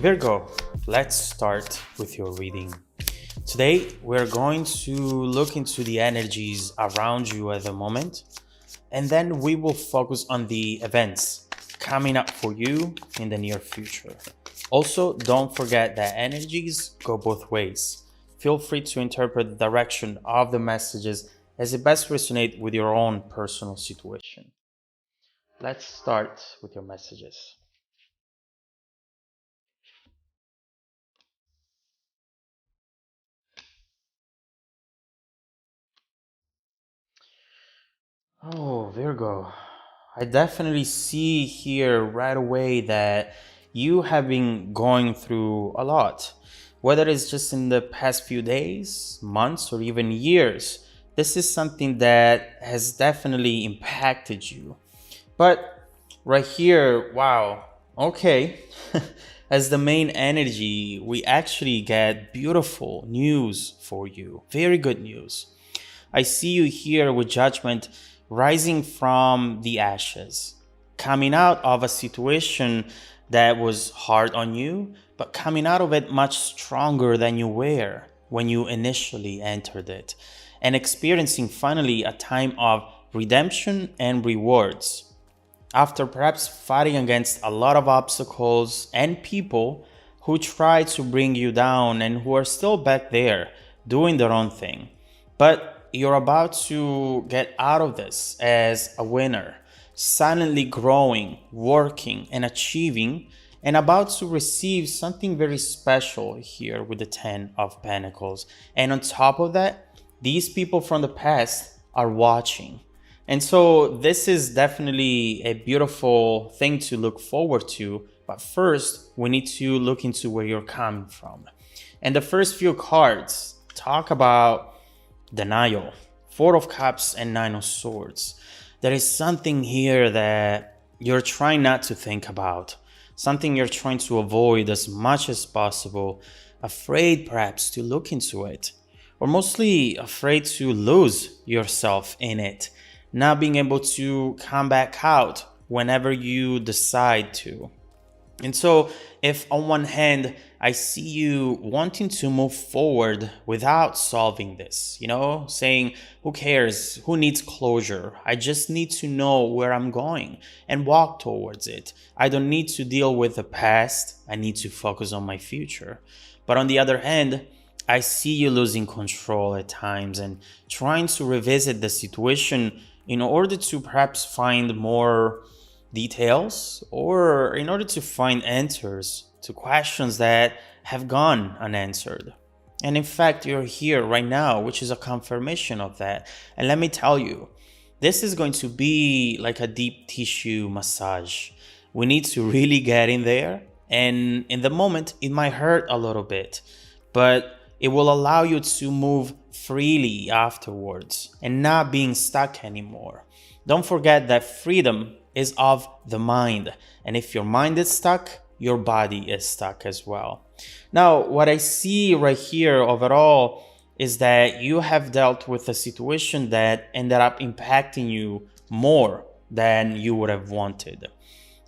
Virgo, let's start with your reading. Today, we're going to look into the energies around you at the moment, and then we will focus on the events coming up for you in the near future. Also, don't forget that energies go both ways. Feel free to interpret the direction of the messages as it best resonates with your own personal situation. Let's start with your messages. Oh, Virgo, I definitely see here right away that you have been going through a lot. Whether it's just in the past few days, months, or even years, this is something that has definitely impacted you. But right here, wow, okay. As the main energy, we actually get beautiful news for you. Very good news. I see you here with judgment rising from the ashes, coming out of a situation that was hard on you, but coming out of it much stronger than you were when you initially entered it, and experiencing finally a time of redemption and rewards. After perhaps fighting against a lot of obstacles and people who try to bring you down and who are still back there doing their own thing. But you're about to get out of this as a winner, silently growing, working, and achieving, and about to receive something very special here with the Ten of Pentacles. And on top of that, these people from the past are watching. And so this is definitely a beautiful thing to look forward to. But first, we need to look into where you're coming from. And the first few cards talk about denial, Four of Cups and Nine of Swords. There is something here that you're trying not to think about, something you're trying to avoid as much as possible, afraid perhaps to look into it, or mostly afraid to lose yourself in it, not being able to come back out whenever you decide to. And so if on one hand, I see you wanting to move forward without solving this, saying, who cares? Who needs closure? I just need to know where I'm going and walk towards it. I don't need to deal with the past. I need to focus on my future. But on the other hand, I see you losing control at times and trying to revisit the situation in order to perhaps find more details or in order to find answers to questions that have gone unanswered. And in fact, you're here right now, which is a confirmation of that. And let me tell you, this is going to be like a deep tissue massage. We need to really get in there. And in the moment, it might hurt a little bit, but it will allow you to move freely afterwards and not being stuck anymore. Don't forget that freedom is of the mind. And if your mind is stuck, your body is stuck as well. Now, what I see right here overall is that you have dealt with a situation that ended up impacting you more than you would have wanted.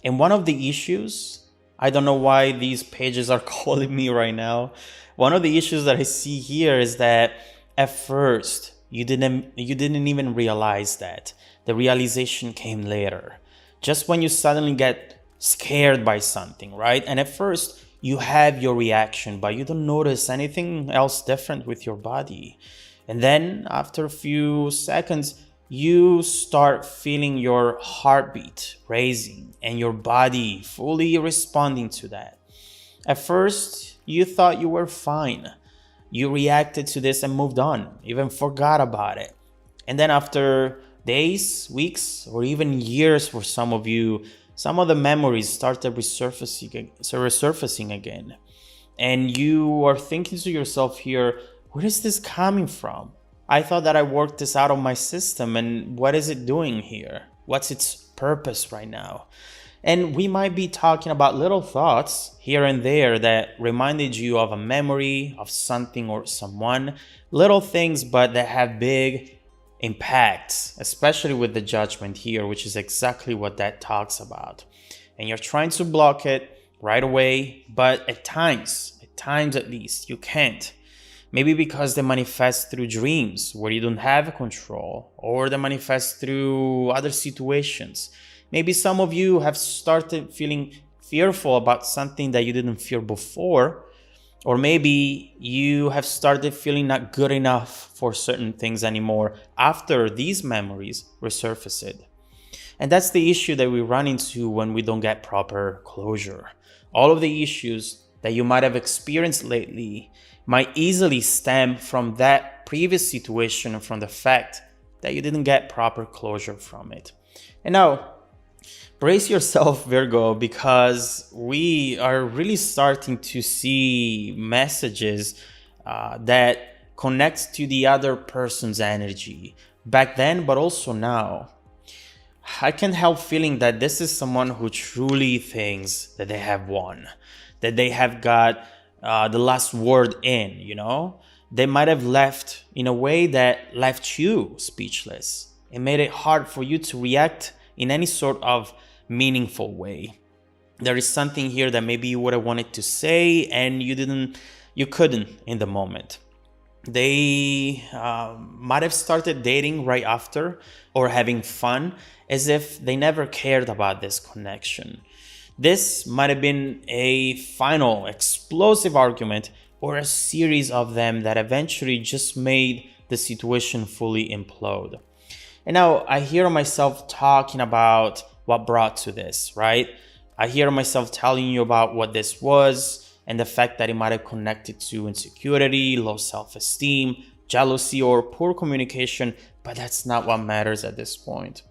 And one of the issues, I don't know why these pages are calling me right now. One of the issues that I see here is that at first you didn't even realize that. The realization came later. Just when you suddenly get scared by something, right? And at first you have your reaction, but you don't notice anything else different with your body. And then after a few seconds, you start feeling your heartbeat raising and your body fully responding to that. At first, you thought you were fine. You reacted to this and moved on, even forgot about it. And then after days, weeks, or even years for some of you, some of the memories started resurfacing again. And you are thinking to yourself here, where is this coming from? I thought that I worked this out of my system, and what is it doing here? What's its purpose right now? And we might be talking about little thoughts here and there that reminded you of a memory of something or someone, little things, but that have big impacts, especially with the judgment here, which is exactly what that talks about. And you're trying to block it, right away, but at times at least, you can't. Maybe because they manifest through dreams where you don't have control, or they manifest through other situations. Maybe some of you have started feeling fearful about something that you didn't fear before, or maybe you have started feeling not good enough for certain things anymore after these memories resurfaced. And that's the issue that we run into when we don't get proper closure. All of the issues that you might have experienced lately might easily stem from that previous situation and from the fact that you didn't get proper closure from it. And now, brace yourself, Virgo, because we are really starting to see messages that connect to the other person's energy back then, but also now. I can't help feeling that this is someone who truly thinks that they have won, that they have got the last word in, you know? They might have left in a way that left you speechless. It made it hard for you to react in any sort of meaningful way. There is something here that maybe you would have wanted to say and you couldn't in the moment. They might have started dating right after or having fun as if they never cared about this connection. This might have been a final explosive argument or a series of them that eventually just made the situation fully implode. And now I hear myself talking about what brought to this, right? I hear myself telling you about what this was and the fact that it might have connected to insecurity, low self-esteem, jealousy, or poor communication, but that's not what matters at this point.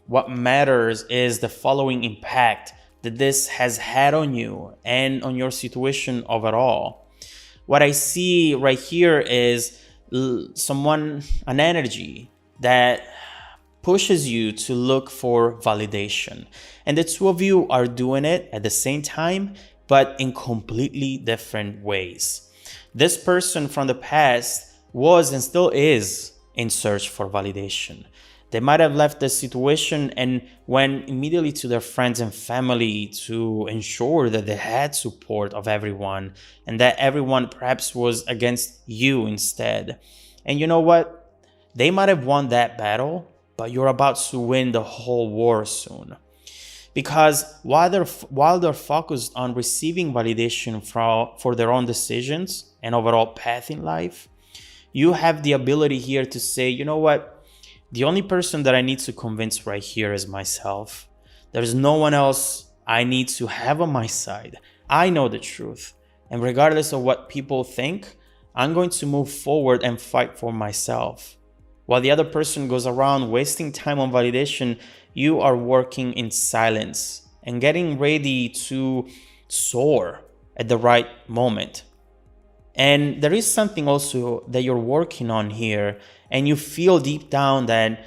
What matters is the following impact that this has had on you and on your situation overall. What I see right here is an energy that pushes you to look for validation. And the two of you are doing it at the same time, but in completely different ways. This person from the past was and still is in search for validation. They might have left the situation and went immediately to their friends and family to ensure that they had support of everyone and that everyone perhaps was against you instead. And you know what? They might have won that battle, but you're about to win the whole war soon. Because while they're focused on receiving validation for their own decisions and overall path in life, you have the ability here to say, you know what? The only person that I need to convince right here is myself. There's no one else I need to have on my side. I know the truth. And regardless of what people think, I'm going to move forward and fight for myself. While the other person goes around wasting time on validation, you are working in silence and getting ready to soar at the right moment. And there is something also that you're working on here, and you feel deep down that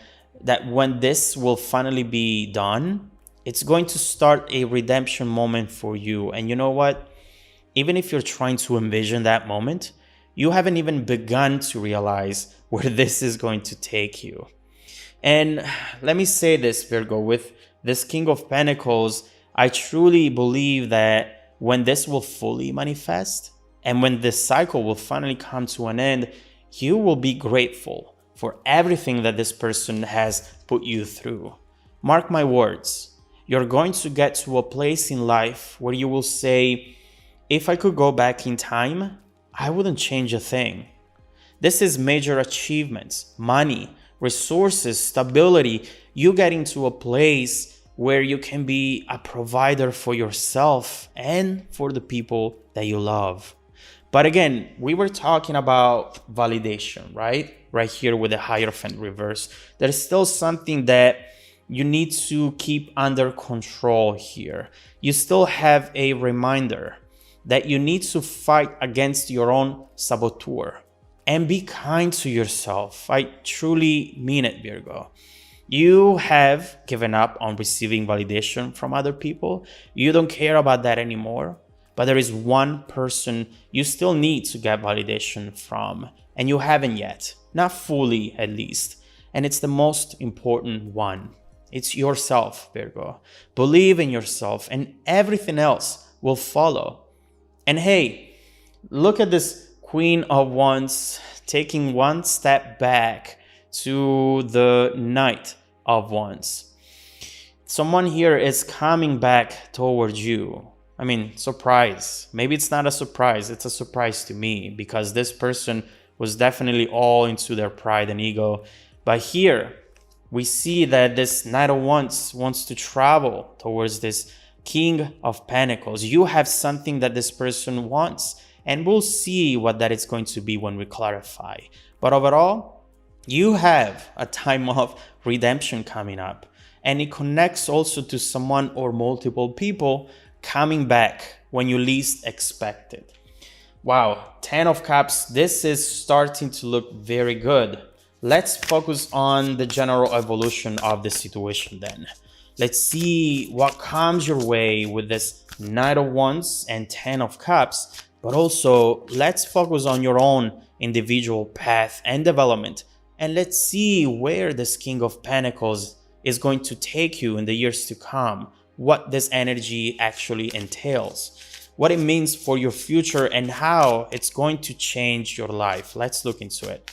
when this will finally be done, it's going to start a redemption moment for you. And you know what? Even if you're trying to envision that moment, you haven't even begun to realize where this is going to take you. And let me say this, Virgo, with this King of Pentacles, I truly believe that when this will fully manifest and when this cycle will finally come to an end, you will be grateful for everything that this person has put you through. Mark my words, you're going to get to a place in life where you will say, if I could go back in time, I wouldn't change a thing. This is major achievements, money, resources, stability. You get into a place where you can be a provider for yourself and for the people that you love. But again, we were talking about validation, right? Right here with the Hierophant reverse. There's still something that you need to keep under control here. You still have a reminder that you need to fight against your own saboteur and be kind to yourself. I truly mean it, Virgo. You have given up on receiving validation from other people. You don't care about that anymore. But there is one person you still need to get validation from, and you haven't yet, not fully at least. And it's the most important one. It's yourself, Virgo. Believe in yourself, and everything else will follow. And hey, look at this Queen of Wands taking one step back to the Knight of Wands. Someone here is coming back towards you. I mean, surprise. Maybe it's not a surprise. It's a surprise to me because this person was definitely all into their pride and ego. But here we see that this Knight of Wands wants to travel towards this King of Pentacles. You have something that this person wants, and we'll see what that is going to be when we clarify. But overall, you have a time of redemption coming up, and it connects also to someone or multiple people coming back when you least expect it. Wow, 10 of Cups, this is starting to look very good. Let's focus on the general evolution of the situation then. Let's see what comes your way with this Knight of Wands and 10 of Cups, but also let's focus on your own individual path and development. And let's see where this King of Pentacles is going to take you in the years to come, what this energy actually entails, what it means for your future, and how it's going to change your life. Let's look into it.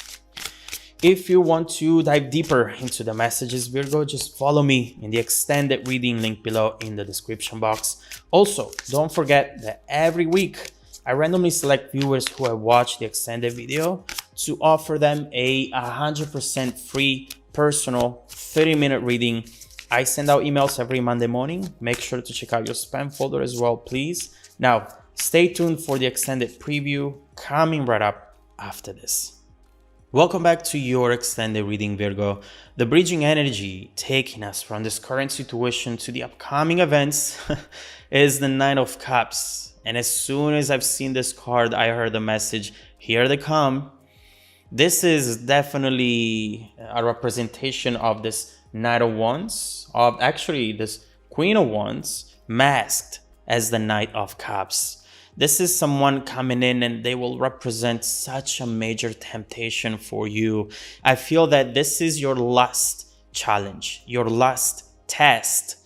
If you want to dive deeper into the messages, Virgo, just follow me in the extended reading link below in the description box. Also, don't forget that every week I randomly select viewers who have watched the extended video to offer them a 100% free personal 30-minute reading. I send out emails every Monday morning. Make sure to check out your spam folder as well, please. Now, stay tuned for the extended preview coming right up after this. Welcome back to your extended reading, Virgo. The bridging energy taking us from this current situation to the upcoming events is the Nine of Cups. And as soon as I've seen this card, I heard the message, here they come. This is definitely a representation of this Knight of Wands, of actually this Queen of Wands, masked as the Knight of Cups. This is someone coming in and they will represent such a major temptation for you. I feel that this is your last challenge, your last test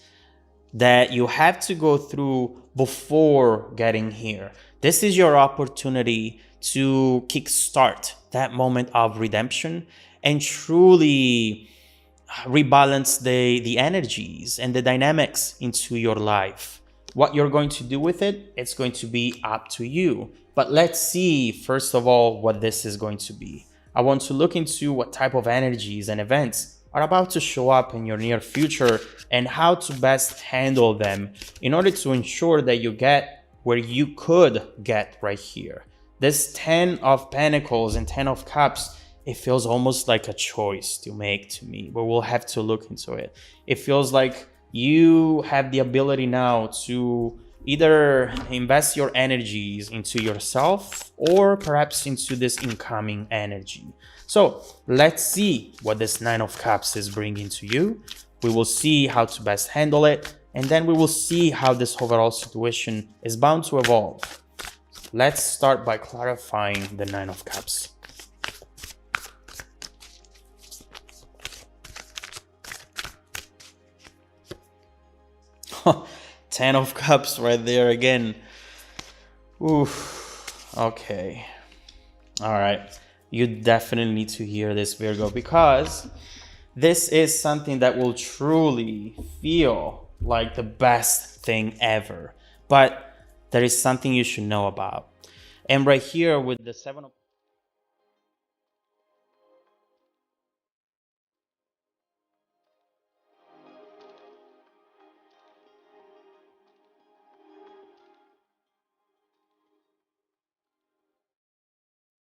that you have to go through before getting here. This is your opportunity to kickstart that moment of redemption and truly rebalance the energies and the dynamics into your life. What you're going to do with it, it's going to be up to you. But let's see, first of all, what this is going to be. I want to look into what type of energies and events are about to show up in your near future and how to best handle them in order to ensure that you get where you could get right here. This 10 of Pentacles and 10 of Cups, it feels almost like a choice to make to me, but we'll have to look into it. It feels like you have the ability now to either invest your energies into yourself or perhaps into this incoming energy. So let's see what this Nine of Cups is bringing to you. We will see how to best handle it, and then we will see how this overall situation is bound to evolve. Let's start by clarifying the Nine of Cups. 10 of Cups right there again. Oof. Okay. All right. You definitely need to hear this, Virgo, because this is something that will truly feel like the best thing ever. But there is something you should know about. And right here with the 7 of